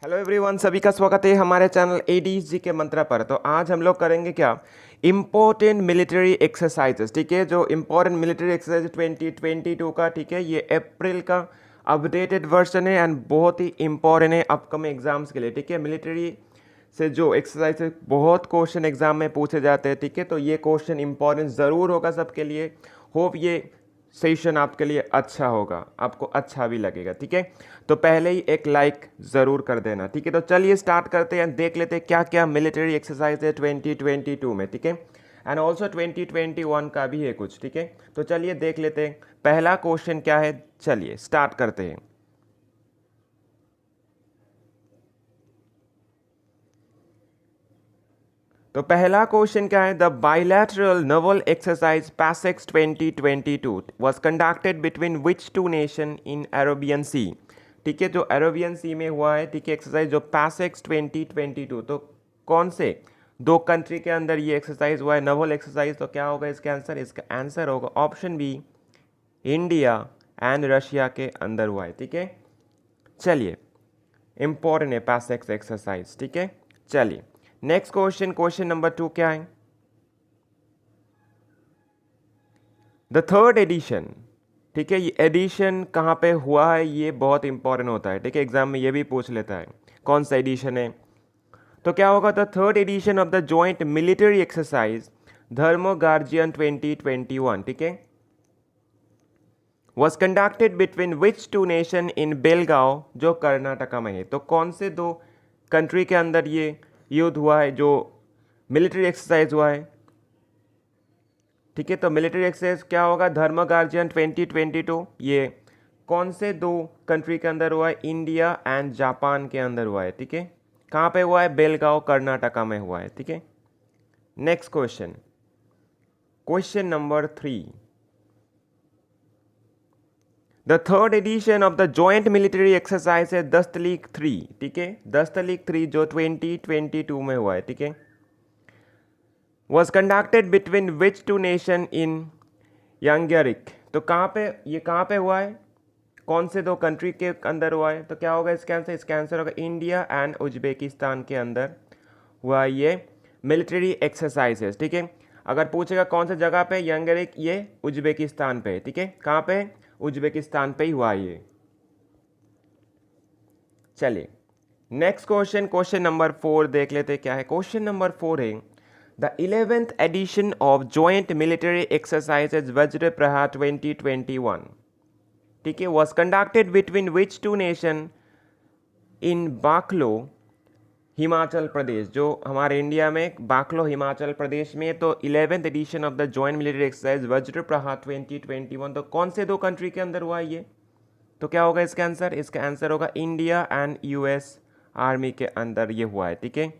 Hello everyone, सभी का स्वागत है हमारे चैनल एडीजी के मंत्रा पर। तो आज हम लोग करेंगे क्या, इम्पोर्टेंट मिलिट्री एक्सरसाइजेस। ठीक है, जो इम्पोर्टेंट मिलिट्री एक्सरसाइज 2022 का, ठीक है, ये अप्रैल का अपडेटेड वर्जन है एंड बहुत ही इम्पोर्टेंट है अपकमिंग एग्जाम्स के लिए। ठीक है, मिलिट्री से जो एक्सरसाइज है बहुत क्वेश्चन एग्जाम में पूछे जाते हैं। ठीक है, तो ये क्वेश्चन इंपॉर्टेंट ज़रूर होगा सबके लिए। होप ये सेशन आपके लिए अच्छा होगा, आपको अच्छा भी लगेगा। ठीक है, तो पहले ही एक लाइक ज़रूर कर देना। ठीक है, तो चलिए स्टार्ट करते हैं, देख लेते हैं क्या क्या मिलिट्री एक्सरसाइज है 2022 में। ठीक है, एंड ऑल्सो 2021 का भी है कुछ। ठीक है, तो चलिए देख लेते हैं पहला क्वेश्चन क्या है। चलिए स्टार्ट करते हैं। तो पहला क्वेश्चन क्या है, the bilateral naval exercise PASSEX 2022 was conducted between which two nation in Arabian sea. ठीक है, जो अरेबियन सी में हुआ है, ठीक है, एक्सरसाइज जो पैसेक्स 2022, तो कौन से दो कंट्री के अंदर ये एक्सरसाइज हुआ है, नवल एक्सरसाइज। तो क्या होगा इसका आंसर, इसका आंसर होगा option B, India and Russia के अंदर हुआ है। ठीक है, चलिए इंपॉर्टेंट है पैसेक्स एक्सरसाइज। ठीक है, चलिए नेक्स्ट क्वेश्चन, क्वेश्चन नंबर 2 क्या है, द थर्ड एडिशन। ठीक है, ये एडिशन कहाँ पे हुआ है, ये बहुत इंपॉर्टेंट होता है। ठीक है, एग्जाम में ये भी पूछ लेता है कौन सा एडिशन है। तो क्या होगा, the third edition of the joint military exercise Dharma guardian 2021, ठीक है, was conducted between which two nation in Belgaum, जो कर्नाटका में है। तो कौन से दो कंट्री के अंदर ये युद्ध हुआ है, जो मिलिट्री एक्सरसाइज हुआ है। ठीक है, तो मिलिट्री एक्सरसाइज क्या होगा, धर्म गार्जियन 2022, ये कौन से दो कंट्री के अंदर हुआ है, इंडिया एंड जापान के अंदर हुआ है। ठीक है, कहाँ पे हुआ है, बेलगांव कर्नाटका में हुआ है। ठीक है, next question, question number 3, the third edition of the joint military exercise है दस्तलीक 3। ठीक है, दस्तलीक 3 जो 2022 में हुआ है। ठीक है, was conducted between which two nation in यांग्यारिक। तो कहाँ पे हुआ है, कौन से दो कंट्री के अंदर हुआ है। तो क्या होगा इसका आंसर होगा इंडिया एंड उज्बेकिस्तान के अंदर हुआ ये मिलिट्री एक्सरसाइजेस। ठीक है, अगर पूछेगा कौन सी जगह पे, यांग्यारिक ये उज्बेकिस्तान पे। ठीक है, कहाँ पे, उज्बेकिस्तान पे ही हुआ ये। चलिए नेक्स्ट क्वेश्चन, क्वेश्चन नंबर 4 देख लेते क्या है। क्वेश्चन नंबर 4 है, the 11th edition of joint military exercises Vajra Prahar 2021, ठीक है, was conducted between which two nation in Bakloh Himachal Pradesh, जो हमारे इंडिया में बाकलो हिमाचल प्रदेश में। तो 11th edition of the joint military exercise Vajra Prahar 2021, तो कौन से दो कंट्री के अंदर हुआ ये। तो क्या होगा इसका आंसर होगा इंडिया एंड यूएस आर्मी के अंदर ये हुआ है। ठीक है,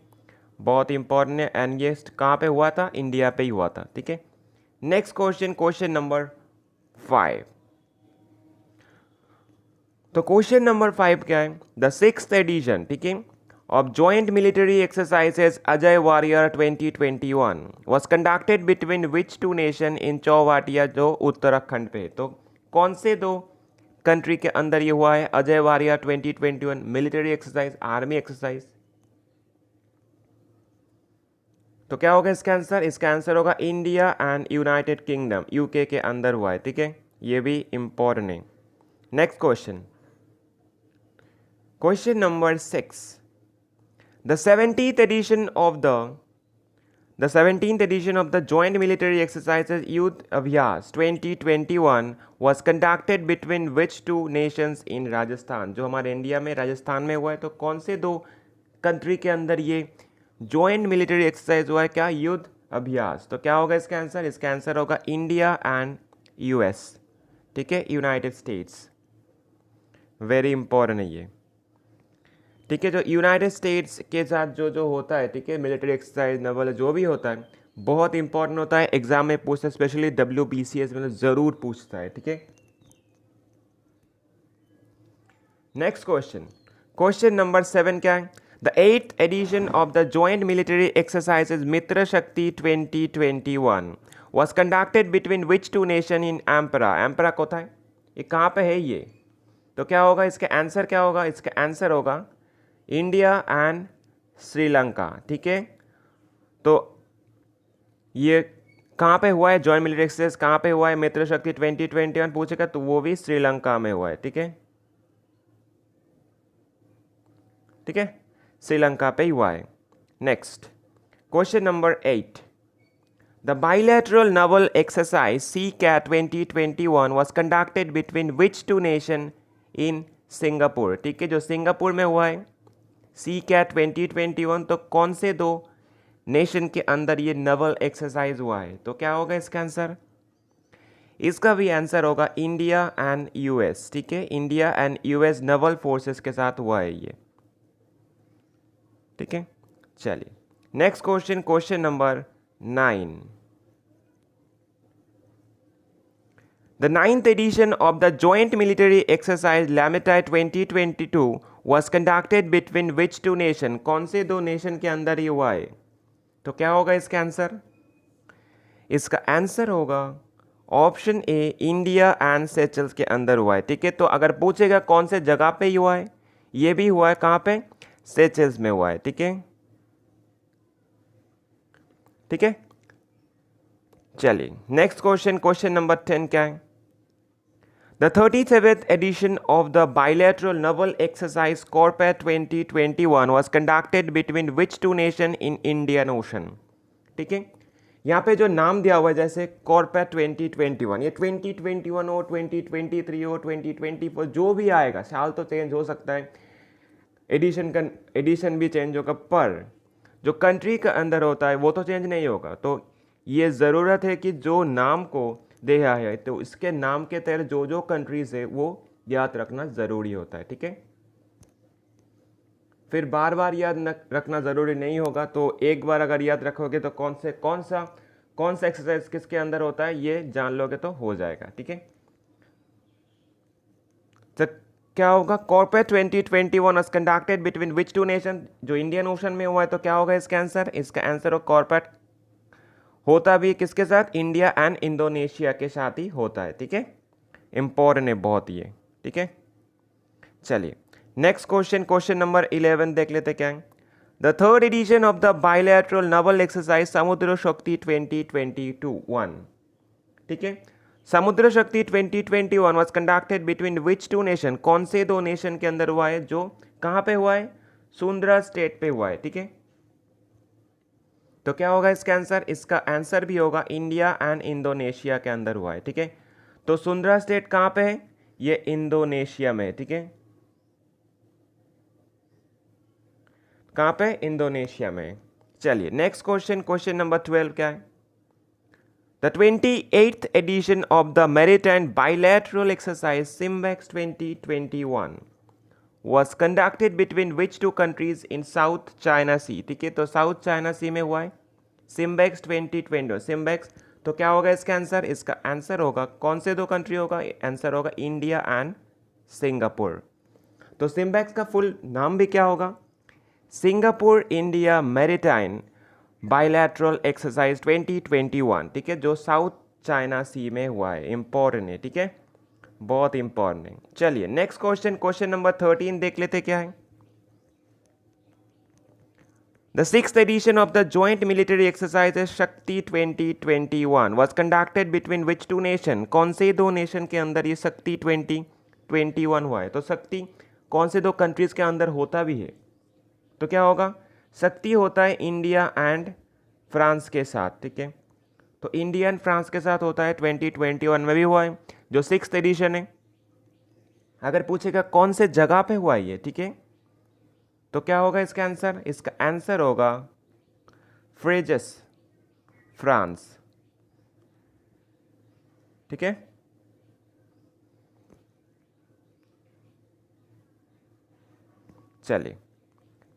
बहुत इंपॉर्टेंट है एंड ये कहाँ पे हुआ था, इंडिया पे ही हुआ था। ठीक है, नेक्स्ट क्वेश्चन, क्वेश्चन नंबर 5। तो क्वेश्चन नंबर 5 क्या है, द 6th एडिशन, ठीक है, of joint military exercises Ajeya warrior 2021 was conducted between which two nation in Chaubattia, जो उत्तराखंड पे। तो कौन से दो कंट्री के अंदर ये हुआ है, Ajay warrior 2021 military exercise, army exercise. तो क्या होगा इसका आंसर होगा India and United kingdom, UK के अंदर हुआ है। ठीक है, ये भी इंपॉर्टेंट है। Next question, question number 6, the 17th edition of the joint military exercises youth अभ्यास 2021 was conducted between which two nations in Rajasthan, जो हमारे इंडिया में राजस्थान में हुआ है। तो कौन से दो कंट्री के अंदर ये जॉइंट मिलिट्री एक्सरसाइज हुआ है, क्या, युद्ध अभ्यास। तो क्या होगा इसका आंसर होगा इंडिया एंड यूएस। ठीक है, यूनाइटेड स्टेट्स, वेरी इंपॉर्टेंट है ये। ठीक है, जो यूनाइटेड स्टेट्स के साथ जो होता है, ठीक है, मिलिट्री एक्सरसाइज नवल जो भी होता है बहुत इंपॉर्टेंट होता है, एग्जाम में पूछता है, स्पेशली WBCS में ज़रूर पूछता है। ठीक है, नेक्स्ट क्वेश्चन, क्वेश्चन नंबर 7 क्या है, the 8th edition of the joint military exercises Mitra Shakti 2021 was conducted between which two nation in Ampara. Ampara कोथा है, ये कहाँ पे है ये। तो क्या होगा इसका आंसर, क्या होगा इसका आंसर होगा इंडिया एंड श्रीलंका, ठीक है। तो ये कहाँ पे हुआ है जॉइंट मिलिट्री एक्सरसाइज, कहाँ पे हुआ है मित्र शक्ति 2021 पूछेगा तो वो भी श्रीलंका में हुआ है, ठीक है, ठीक है, श्रीलंका पे ही हुआ है। Next question number 8, the bilateral naval exercise SEACAT 2021 was conducted between which two nation in Singapore, ठीक है, जो सिंगापुर में हुआ है SEACAT 2021, तो कौन से दो नेशन के अंदर ये नवल एक्सरसाइज हुआ है, तो क्या होगा इसका आंसर, इसका भी आंसर होगा इंडिया एंड यूएस, ठीक है, India and US Naval forces के साथ हुआ है ये, ठीक है। चलिए next question, question number 9, The ninth edition of the Joint Military Exercise Lametta 2022 was conducted between which two nation, कौन से दो नेशन के अंदर ही हुआ है, तो क्या होगा इसका आंसर, इसका आंसर होगा ऑप्शन ए इंडिया एंड सेचल्स के अंदर हुआ है, ठीक है। तो अगर पूछेगा कौन से जगह पे ही हुआ है, ये भी हुआ है कहाँ पे, सेचल्स में हुआ है, ठीक है, ठीक है। चलिए नेक्स्ट क्वेश्चन, क्वेश्चन नंबर 10 क्या है, The 37th edition of the bilateral naval exercise Corpet 2021 was conducted between which two nations in Indian Ocean, ठीक है। यहाँ पे जो नाम दिया हुआ है जैसे कॉर्पेट 2021, ये 2021 हो, 2023 हो, 2024 जो भी आएगा, साल तो चेंज हो सकता है, एडिशन भी चेंज होगा, पर जो कंट्री का अंदर होता है वो तो चेंज नहीं होगा। तो ये ज़रूरत है कि जो नाम को दिया है तो इसके नाम के तहत जो जो कंट्रीज है वो याद रखना ज़रूरी होता है, ठीक है। फिर बार बार याद रखना ज़रूरी नहीं होगा, तो एक बार अगर याद रखोगे तो कौन सा एक्सरसाइज किसके अंदर होता है ये जान लोगे तो हो जाएगा, ठीक है। तो क्या होगा, CORPAT 2021 was conducted between which two nation, जो इंडियन ओशन में हुआ है, तो क्या होगा इसका आंसर, इसका आंसर हो कॉर्पेट होता भी किसके साथ, इंडिया एंड इंडोनेशिया के साथ ही होता है, ठीक है, इंपॉर्टेंट है बहुत ये, ठीक है। चलिए नेक्स्ट क्वेश्चन, क्वेश्चन नंबर 11 देख लेते क्या है, the third edition of the bilateral naval exercise Samudra Shakti 2021, ठीक है, Samudra Shakti 2021 was conducted between which two nation, कौन से दो नेशन के अंदर हुआ है, जो कहाँ पे हुआ है, सुंदरा स्टेट पे हुआ है, ठीक है। तो क्या होगा इसका आंसर, इसका आंसर भी होगा इंडिया एंड इंडोनेशिया के अंदर हुआ है, ठीक है। तो सुंदरा स्टेट कहाँ पे है, ये इंडोनेशिया में, ठीक है, कहाँ पे, इंडोनेशिया में। चलिए नेक्स्ट क्वेश्चन, क्वेश्चन नंबर 12 क्या है, the 28th edition of the maritime bilateral exercise SIMBEX 2021 was conducted between which two countries in South China Sea, ठीक है। तो साउथ चाइना सी में हुआ है सिम्बेक्स 2020, सिम्बेक्स, तो क्या होगा इसका आंसर, इसका आंसर होगा कौन से दो कंट्री होगा, आंसर होगा इंडिया एंड सिंगापुर। तो सिम्बेक्स का फुल नाम भी क्या होगा, Singapore India maritime bilateral exercise 2021, ठीक है, जो साउथ चाइना सी में हुआ है, इंपॉर्टेंट है, ठीक है, बहुत इंपॉर्टेंट है। चलिए नेक्स्ट क्वेश्चन, क्वेश्चन नंबर 13 देख लेते क्या है, the sixth edition of the joint military exercise Shakti 2021 was conducted between which two nation, कौन से दो नेशन के अंदर ये शक्ति 2021 हुआ है। तो शक्ति कौन से दो कंट्रीज के अंदर होता भी है, तो क्या होगा, शक्ति होता है इंडिया एंड फ्रांस के साथ, ठीक है। तो इंडिया एंड फ्रांस के साथ होता है, 2021 में भी हुआ है, जो सिक्स्थ एडिशन है। अगर पूछेगा कौन से जगह पे हुआ है ये, ठीक है, तो क्या होगा इसका आंसर, इसका आंसर होगा फ्रेजस, फ्रांस, ठीक है। चलिए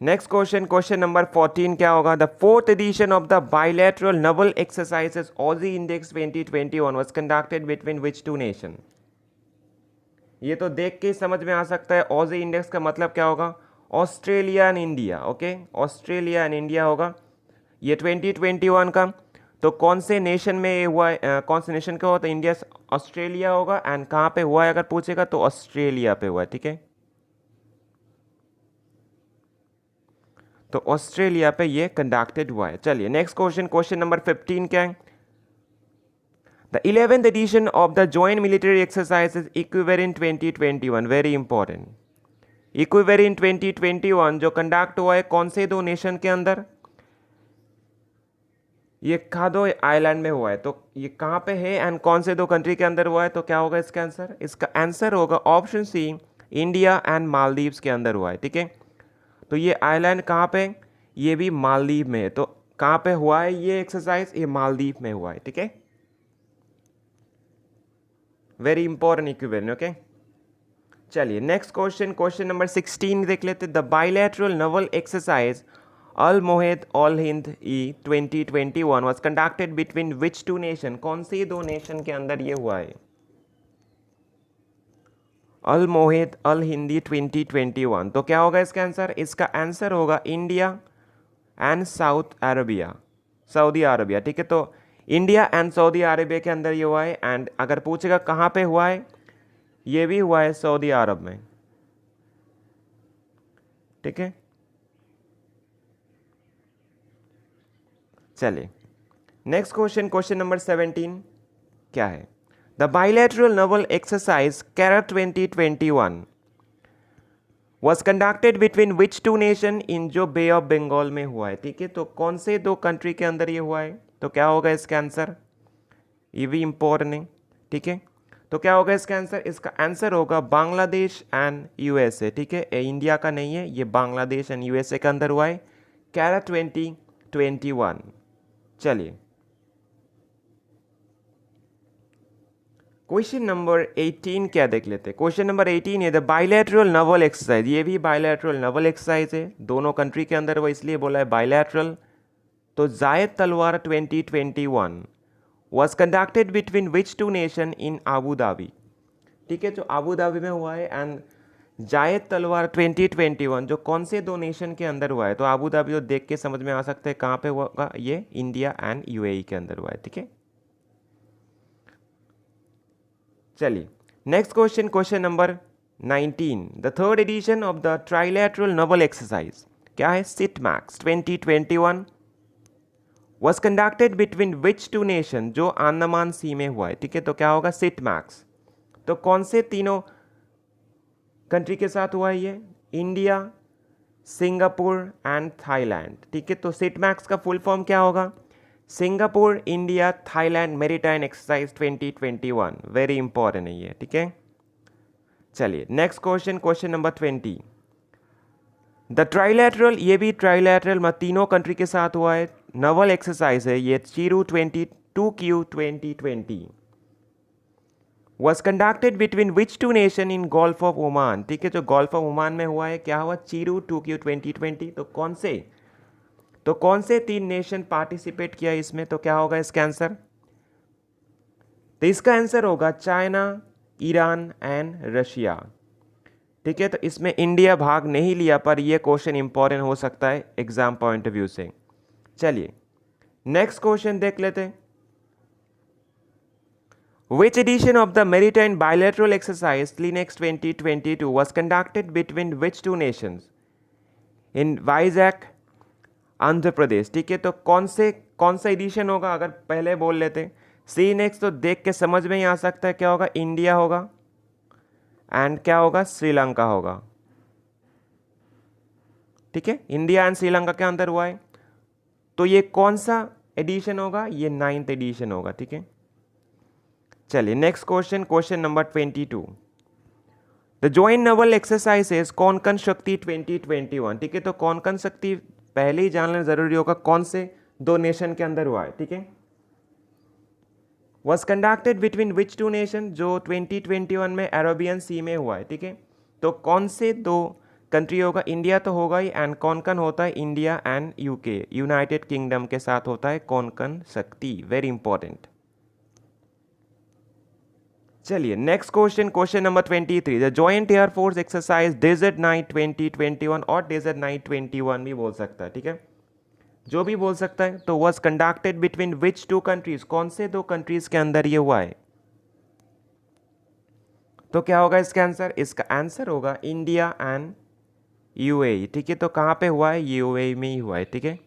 नेक्स्ट क्वेश्चन, क्वेश्चन नंबर 14 क्या होगा, the fourth edition of the bilateral naval exercises AUSINDEX 2021 was conducted between which two nation. ये तो देख के समझ में आ सकता है, ऑजी इंडेक्स का मतलब क्या होगा, Australia and India, okay, Australia and India होगा ये 2021 का। तो कौन से नेशन में हुआ है, कौन से नेशन का हुआ, तो इंडिया, ऑस्ट्रेलिया होगा, एंड कहाँ पे हुआ है अगर पूछेगा तो ऑस्ट्रेलिया पे हुआ है, ठीक है। तो ऑस्ट्रेलिया पे ये कंडक्टेड हुआ है। चलिए नेक्स्ट क्वेश्चन, क्वेश्चन नंबर 15 क्या है? The 11th edition of the joint military exercises Ekuverin in 2021, very important. Ekuverin in 2021 जो कंडक्ट हुआ है कौन से दो नेशन के अंदर? ये कादो आइलैंड में हुआ है। तो ये कहाँ पे है एंड कौन से दो कंट्री के अंदर हुआ है? तो क्या होगा इसका आंसर? इसका आंसर होगा option C, India and Maldives के अंदर हुआ है। ठीक है, तो ये आइलैंड कहाँ पे? ये भी मालदीव में है। तो कहाँ पे हुआ है ये एक्सरसाइज? ये मालदीव में हुआ है। ठीक है, वेरी इंपॉर्टेंट इक्विवेलेंट। ओके, चलिए नेक्स्ट क्वेश्चन, क्वेश्चन नंबर 16 देख लेते। The bilateral naval exercise Al Mohed Al Hindi 2021 was conducted between which two nation? कौन से दो नेशन के अंदर ये हुआ है? अल मोहित अल हिंदी 2021, तो क्या होगा इसका आंसर? इसका आंसर होगा India and south Arabia, Saudi Arabia. ठीक है, तो इंडिया एंड सऊदी अरेबिया के अंदर ये हुआ है। एंड अगर पूछेगा कहाँ पे हुआ है, ये भी हुआ है सऊदी अरब में। ठीक है, चलिए नेक्स्ट क्वेश्चन, क्वेश्चन नंबर 17 क्या है? The bilateral naval exercise CARAT 2021 was conducted between which two nation in जो बे ऑफ बंगाल में हुआ है? ठीक है, तो कौन से दो कंट्री के अंदर ये हुआ है? तो क्या होगा इसका आंसर? ये भी इंपॉर्टेंट है। ठीक है, तो क्या होगा इसका आंसर? इसका आंसर होगा बांग्लादेश एंड यूएसए। ठीक है, इंडिया का नहीं है, ये बांग्लादेश एंड यूएसए के अंदर हुआ है, कैरट 2021। चलिए क्वेश्चन नंबर 18 क्या देख लेते हैं। क्वेश्चन नंबर 18 है द बाइलैटरल नवल एक्सरसाइज। ये भी बाइलैटरल नवल एक्सरसाइज है, दोनों कंट्री के अंदर वो इसलिए बोला है बाइलैटरल। तो Zayed Talwar 2021 was conducted between which two nation in Abu Dhabi? ठीक है, जो आबू धाबी में हुआ है। एंड जायद तलवार 2021 जो कौन से दो नेशन के अंदर हुआ है? तो आबू धाबी तो देख के समझ में आ सकता है कहाँ पे हुआ, ये इंडिया एंड यूएई के अंदर हुआ है। ठीक है, चलिए next question, question number 19 the third edition of the trilateral naval exercise क्या है? SITMEX 2021 was conducted between which two nation जो अंडमान सी में हुआ है? ठीक है, तो क्या होगा? सिटमैक्स। तो कौन से तीनों कंट्री के साथ हुआ है ये? India, Singapore and Thailand. ठीक है, तो सिटमैक्स का फुल फॉर्म क्या होगा? Singapore India Thailand maritime exercise 2021, very important है ये। ठीक है, चलिए next question, question number 20 the trilateral, ये भी ट्राइलैटरल तीनों कंट्री के साथ हुआ है, नवल एक्सरसाइज है ये, चीरू 22Q 2020 was conducted between which two nation in gulf of Oman? ठीक है, जो गल्फ ऑफ ओमान में हुआ है क्या हुआ? Chiru 2Q 2020। तो कौन से तीन नेशन पार्टिसिपेट किया इसमें? तो क्या होगा इसका आंसर? तो इसका आंसर होगा चाइना, ईरान एंड रशिया। ठीक है, तो इसमें इंडिया भाग नहीं लिया, पर यह क्वेश्चन इंपॉर्टेंट हो सकता है एग्जाम पॉइंट ऑफ व्यू से। चलिए नेक्स्ट क्वेश्चन देख लेते हैं। Which edition of the Maritime Bilateral Exercise Clinex 2022 was conducted between which two nations? In Vizag, Andhra Pradesh. ठीक है, तो कौन सा एडिशन होगा? अगर पहले बोल लेते सी नेक्स्ट, तो देख के समझ में ही आ सकता है क्या होगा? इंडिया होगा एंड क्या होगा? श्रीलंका होगा। ठीक है, इंडिया एंड श्रीलंका के अंदर हुआ है। तो ये कौन सा एडिशन होगा? ये 9th एडिशन होगा। ठीक है, चलिए next question, question number 22 the joint Naval exercises Konkan शक्ति 2021। ठीक है, तो कोंकण शक्ति पहले ही जानना जरूरी होगा कौन से दो नेशन के अंदर हुआ है। ठीक है, was conducted between which two nation जो 2021 में अरेबियन सी में हुआ है। ठीक है, तो कौन से दो कंट्री होगा? इंडिया तो होगा ही, एंड कोंकण होता है India and UK, United Kingdom के साथ होता है कोंकण शक्ति, वेरी इंपॉर्टेंट। चलिए next question, question number 23 the joint air force exercise desert knight 2021 और डेजर्ट नाइट 21 भी बोल सकता है। ठीक है, जो भी बोल सकता है। तो was conducted between which two countries? कौन से दो कंट्रीज के अंदर ये हुआ है? तो क्या होगा इसका आंसर? इसका आंसर होगा इंडिया एंड यूएई, ठीक है। तो कहाँ पे हुआ है? यूएई में ही हुआ है, ठीक है।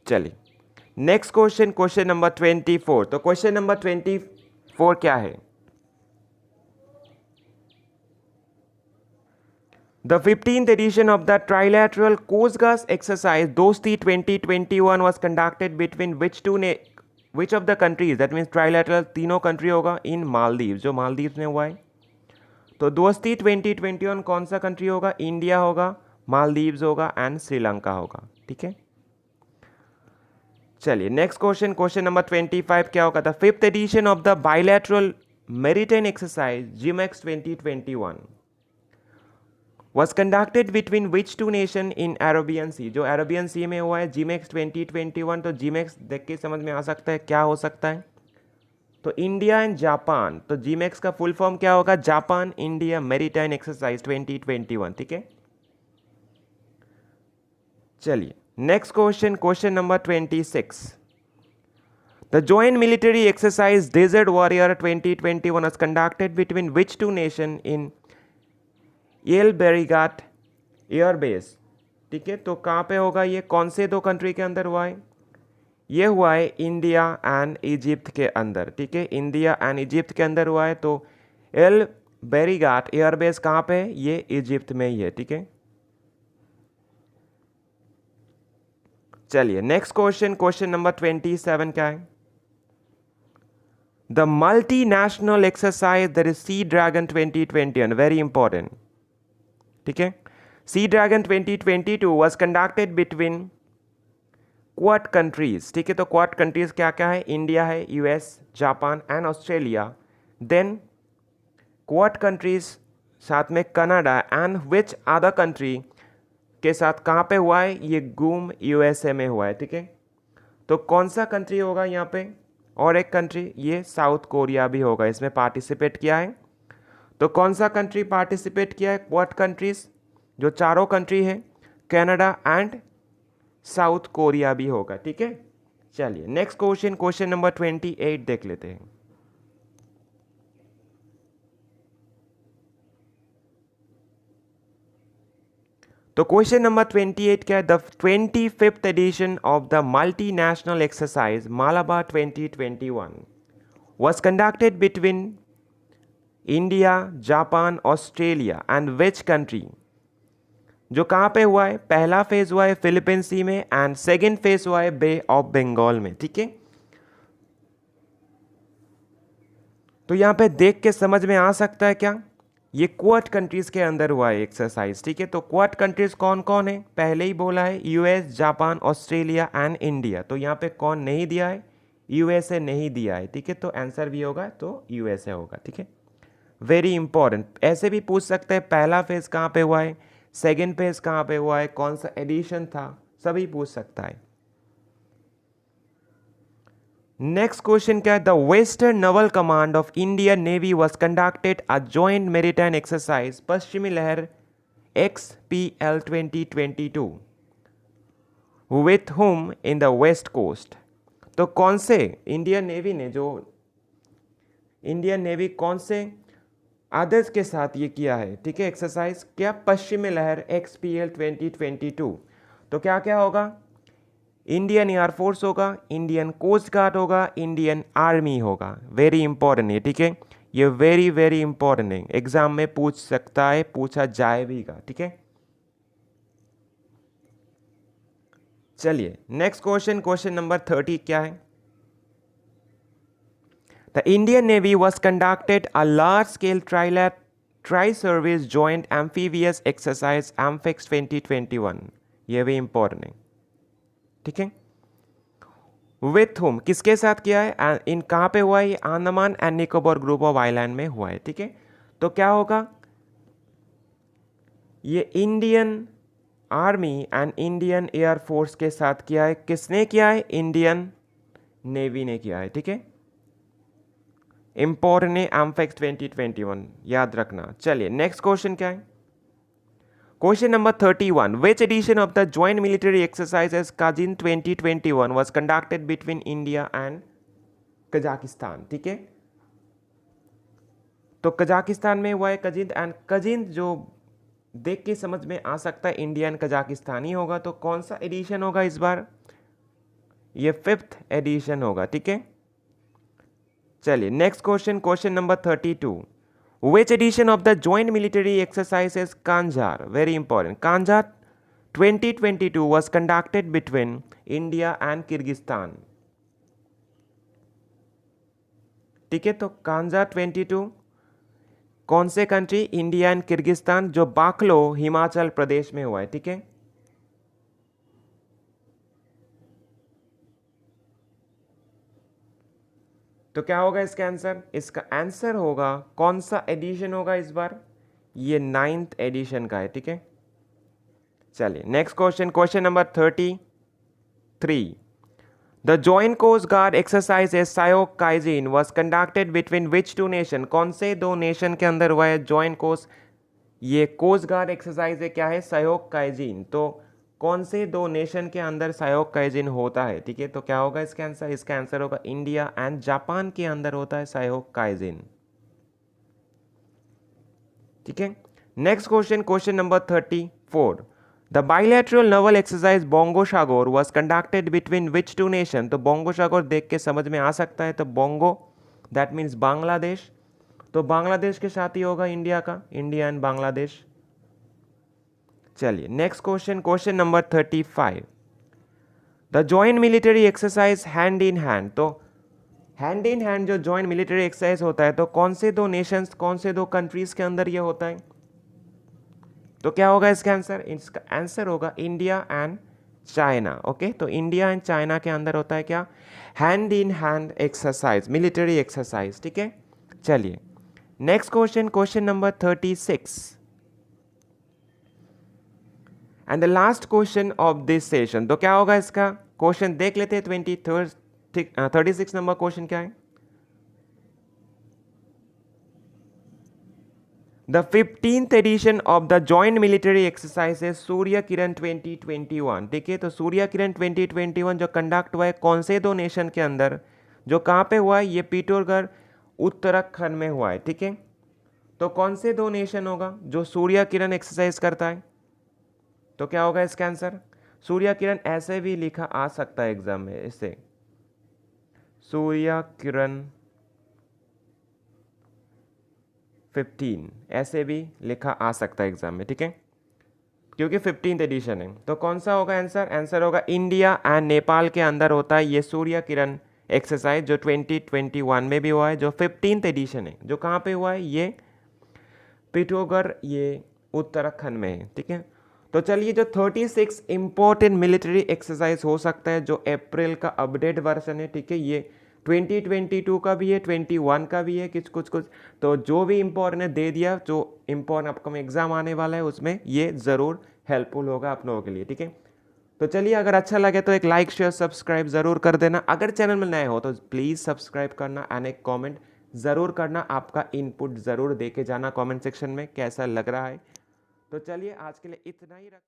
चलिए नेक्स्ट क्वेश्चन, क्वेश्चन नंबर 24। तो क्वेश्चन नंबर 24 क्या है? The 15th edition of the trilateral Coast Guard exercise Dosti 2021 was conducted between which of the countries? That means trilateral तीनों कंट्री होगा इन मालदीव, जो मालदीव में हुआ है। तो दोस्ती 2021 कौन सा कंट्री होगा? इंडिया होगा, मालदीव्स होगा एंड श्रीलंका होगा, ठीक है। चलिए नेक्स्ट क्वेश्चन, क्वेश्चन नंबर 25 क्या होगा? The fifth edition of the bilateral maritime exercise JIMEX 2021 was conducted between which two nation in Arabian Sea? जो अरेबियन सी में हुआ है जिमेक्स 2021। तो जिमेक्स देख के समझ में आ सकता है क्या हो सकता है। तो इंडिया एंड जापान, तो जिमेक्स का फुल फॉर्म क्या होगा? जापान इंडिया मैरीटाइम एक्सरसाइज 2021, ठीक है। चलिए next question, question number 26। The joint military exercise Desert Warrior 2021 was conducted between which two nation in El बेरीगाट एयरबेस, ठीक है। तो कहाँ पे होगा ये? कौन से दो कंट्री के अंदर हुआ है? ये हुआ है इंडिया एंड इजिप्ट के अंदर, ठीक है। इंडिया एंड इजिप्ट के अंदर हुआ है। तो एल बेरीगाट एयरबेस कहाँ पे है? ये इजिप्ट में ही है, ठीक है। चलिए नेक्स्ट क्वेश्चन, क्वेश्चन नंबर 27 क्या है? The multi national exercise that is sea dragon 2021, very important, ठीक है। Sea dragon 2022 was conducted between quad countries, ठीक है। तो क्वाड कंट्रीज क्या क्या है? इंडिया है, US, Japan and Australia. Then quad countries साथ में Canada and which other country के साथ कहाँ पे हुआ है? ये गुम यूएसए में हुआ है, ठीक है। तो कौन सा कंट्री होगा यहाँ पे? और एक कंट्री ये साउथ कोरिया भी होगा, इसमें पार्टिसिपेट किया है। तो कौन सा कंट्री पार्टिसिपेट किया है? क्वाड कंट्रीज, जो चारों कंट्री है, कनाडा एंड साउथ कोरिया भी होगा, ठीक है। चलिए नेक्स्ट क्वेश्चन, क्वेश्चन नंबर 28 देख लेते हैं। तो क्वेश्चन नंबर 28 क्या है? The 25th edition of the multi national exercise Malabar 2021 was conducted between India, Japan, Australia and which country? जो कहाँ पे हुआ है? पहला फेज हुआ है फिलीपीन सी में एंड सेकेंड फेज हुआ है बे ऑफ बंगाल में, ठीक है। तो यहाँ पे देख के समझ में आ सकता है क्या? ये क्वाड कंट्रीज के अंदर हुआ है एक्सरसाइज, ठीक है। तो क्वाड कंट्रीज कौन कौन है? पहले ही बोला है US, Japan, Australia and India. तो यहाँ पे कौन नहीं दिया है? यूएसए नहीं दिया है, ठीक है। तो आंसर भी होगा तो यूएसए होगा, ठीक है। वेरी इंपॉर्टेंट, ऐसे भी पूछ सकते हैं पहला फेज कहाँ पे हुआ है, सेकेंड फेज कहाँ पे हुआ है, कौन सा एडिशन था, सभी पूछ सकता है। नेक्स्ट क्वेश्चन क्या है? The western Naval command of Indian navy was conducted a joint maritime exercise पश्चिमी लहर XPL 2022 with whom in the west coast. तो कौन से इंडियन नेवी ने, जो इंडियन नेवी कौन से अदर्स के साथ ये किया है, ठीक है, एक्सरसाइज क्या? पश्चिमी लहर XPL 2022। तो क्या क्या होगा? इंडियन एयरफोर्स होगा, इंडियन कोस्ट गार्ड होगा, इंडियन आर्मी होगा। वेरी इंपॉर्टेंट है, ठीक है। ये वेरी वेरी इंपॉर्टेंट है, एग्जाम में पूछ सकता है, पूछा जाएगा, ठीक है। चलिए नेक्स्ट क्वेश्चन, क्वेश्चन नंबर 30 क्या है? The Indian Navy was conducted a large-scale tri-service joint amphibious exercise AMPHEX 2021। ये भी इंपॉर्टेंट है, ठीक है। विथ हुम, किसके साथ किया है? इन कहाँ पे हुआ है? ये Andaman and Nicobar group of island में हुआ है, ठीक है। तो क्या होगा? ये Indian army and Indian air force के साथ किया है। किसने किया है? इंडियन नेवी ने किया है, ठीक है। इंपॉर्टेंट है एम्फेक्स 2021, याद रखना। चलिए नेक्स्ट क्वेश्चन क्या है? Question number 31। Which edition of the joint military exercises cousin 2021 was conducted between India and Kazakhstan, ठीक है। तो कजाकिस्तान में हुआ है कजिंद, एंड कजिंद जो देख के समझ में आ सकता है इंडिया एंड कजाकिस्तान ही होगा। तो कौन सा एडिशन होगा इस बार? ये 5th एडिशन होगा, ठीक है। चलिए next question, question number 32। Which edition of the joint military exercises Khanjar, very important, Khanjar 2022 was conducted between India and Kyrgyzstan, ठीक है। तो कांजार 22 कौन से कंट्री? इंडिया एंड किर्गिस्तान, जो बाकलो हिमाचल प्रदेश में हुआ है, ठीक है। तो क्या होगा इसका आंसर? इसका आंसर होगा, कौन सा एडिशन होगा इस बार? ये 9th एडिशन का है, ठीक है। चलिए next question, question number 33। The joint coast guard exercise Sahyog Kaijin was conducted between which two nation, कौन से दो नेशन के अंदर हुआ है जॉइंट कोस्ट? ये कोस्ट गार्ड एक्सरसाइज है, क्या है? सायोक काइजिन। तो कौन से दो नेशन के अंदर सायोक काइजिन होता है, ठीक है। तो क्या होगा इसका आंसर? इसका आंसर होगा इंडिया एंड जापान के अंदर होता है सायोक काइजिन, ठीक है। Next question, question number 34। The bilateral naval exercise Bongosagar was conducted between which two nation, तो बोंगो सागोर देख के समझ में आ सकता है, तो बोंगो दैट मीन्स बांग्लादेश, तो बांग्लादेश के साथ ही होगा इंडिया का, इंडिया एंड बांग्लादेश। चलिए next question, question number 35। The joint military exercise hand in hand, तो हैंड इन हैंड जो जॉइंट मिलिट्री एक्सरसाइज होता है, तो कौन से दो नेशंस, कौन से दो कंट्रीज के अंदर ये होता है? तो क्या होगा इसका आंसर? इसका आंसर होगा इंडिया एंड चाइना, ओके। तो इंडिया एंड चाइना के अंदर होता है क्या? Hand in hand exercise, military exercise, ठीक है। चलिए next question, question number 36 and the last question of this session. तो क्या होगा इसका क्वेश्चन? देख लेते हैं 36 नंबर क्वेश्चन क्या है। The 15th edition of the joint military exercises Surya Kiran 2021, ठीक है। तो सूर्य किरण 2021 जो कंडक्ट हुआ है कौन से दो नेशन के अंदर, जो कहाँ पे हुआ है? ये पिथौरागढ़ उत्तराखंड में हुआ है, ठीक है। तो कौन से दो नेशन होगा जो सूर्य किरण एक्सरसाइज करता है? तो क्या होगा इसका आंसर? सूर्य किरण ऐसे भी लिखा आ सकता है एग्जाम में, इसे सूर्य किरण 15 ऐसे भी लिखा आ सकता है एग्जाम में, ठीक है, क्योंकि 15th एडिशन है। तो कौन सा होगा आंसर? आंसर होगा इंडिया एंड नेपाल के अंदर होता है ये सूर्य किरण एक्सरसाइज, जो 2021 में भी हुआ है, जो 15th एडिशन है, जो कहाँ पे हुआ है? ये पिथौरागढ़, ये उत्तराखंड में है, ठीक है। तो चलिए जो 36 इंपॉर्टेंट मिलिट्री एक्सरसाइज हो सकता है, जो अप्रैल का अपडेट वर्जन है, ठीक है, ये 2022 का भी है, 21 का भी है, कुछ तो जो भी इम्पोर्टेंट है दे दिया। जो इम्पोर्टेंट अपकमिंग एग्जाम आने वाला है उसमें ये ज़रूर हेल्पफुल होगा आप लोगों के लिए, ठीक है। तो चलिए अगर अच्छा लगे तो एक लाइक शेयर सब्सक्राइब ज़रूर कर देना। अगर चैनल में नए हो तो प्लीज़ सब्सक्राइब करना एंड एक कॉमेंट ज़रूर करना। आपका इनपुट ज़रूर दे के जाना कॉमेंट सेक्शन में कैसा लग रहा है। तो चलिए आज के लिए इतना ही रख